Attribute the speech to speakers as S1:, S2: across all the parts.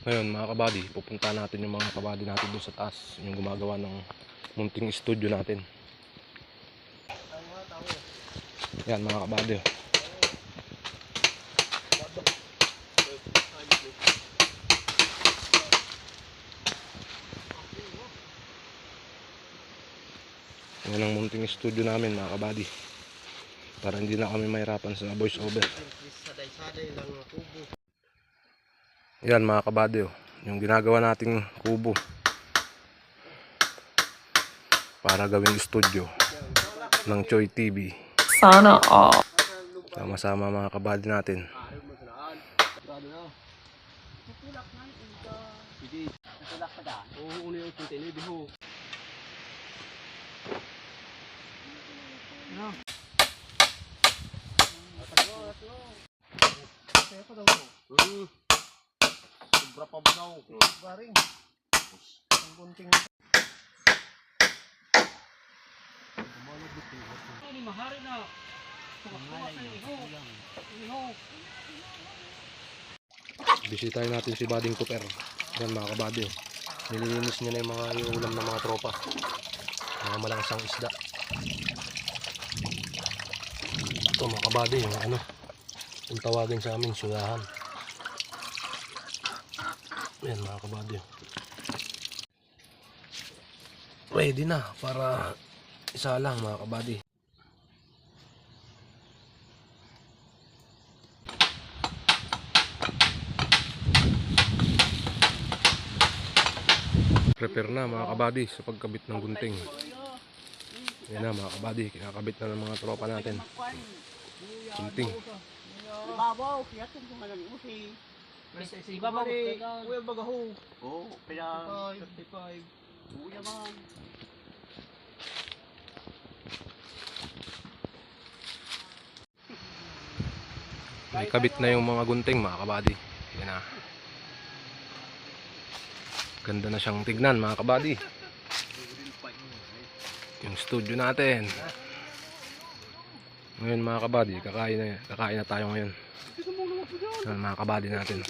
S1: Ngayon mga kabady, pupunta natin yung mga kabady natin doon sa taas, yung gumagawa ng munting studio natin. Yan mga kabady. Yan ang munting studio namin mga kabady, para hindi na kami mahirapan sa voice over. Yan mga kabady, yung ginagawa nating kubo para gawing studio ng Choy TV.
S2: Sana all.
S1: Sama-sama mga kabady natin.
S3: Sobra pa bunaw. Baring. Ang gunting. Ini mahari na.
S1: Bisitahin natin si Bading Cooper. Yan mga kabady. Nililinis niya na yung mga ulam ng mga tropa. Mga malangsang isda. Ito mga kabady, yung ano, yung tawagin sa amin, sulahan. Yan mga kabady. Ready na para isa lang mga kabady. Prepare na mga kabady sa pagkabit ng gunting. Yan na mga kabady, kinakabit na ng mga tropa natin. Gunting.
S3: Babaw, kaya ito kung malang usi. Babaw, kuya bagaho. Oo, kaya 35. Kuya man.
S1: Nakikabit na yung mga gunting mga kabady. Yan na. Ganda na siyang tignan mga kabady. Yung studio natin. Ngayon mga kabady, kakain na tayo ngayon. Yan mga kabady natin.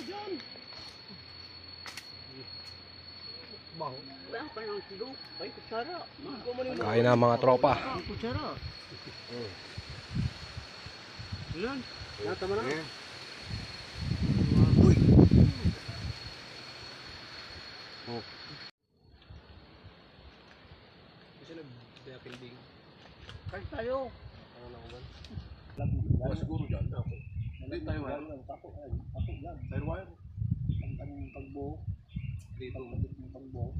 S1: Kain na mga tropa.
S3: Kutsara. Yan. Tama na. Uy. Oh. Kasi nag-building. Kahit tayo. Ano na ko ba? Siguro dyan. Hindi tayo wire. Tapo yan. Tayo wire. Ang pagbuo. Dito ang pagbuo.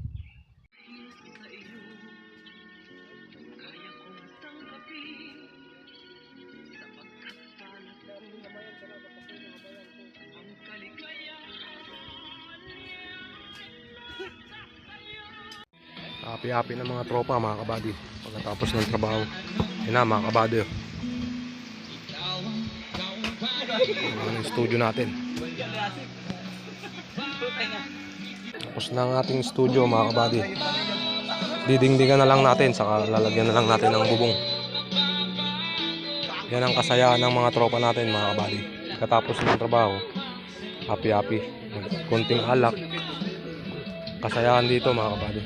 S1: Happy-happy na mga tropa mga kabady pagkatapos ng trabaho. Yan na mga kabady. Yan ang studio natin. Tapos na ang ating studio mga kabady. Didingdingan na lang natin, saka lalagyan na lang natin ng bubong. Yan ang kasayahan ng mga tropa natin mga kabady. Pagkatapos ng trabaho, happy-happy. Konting alak. Kasayahan dito mga kabady.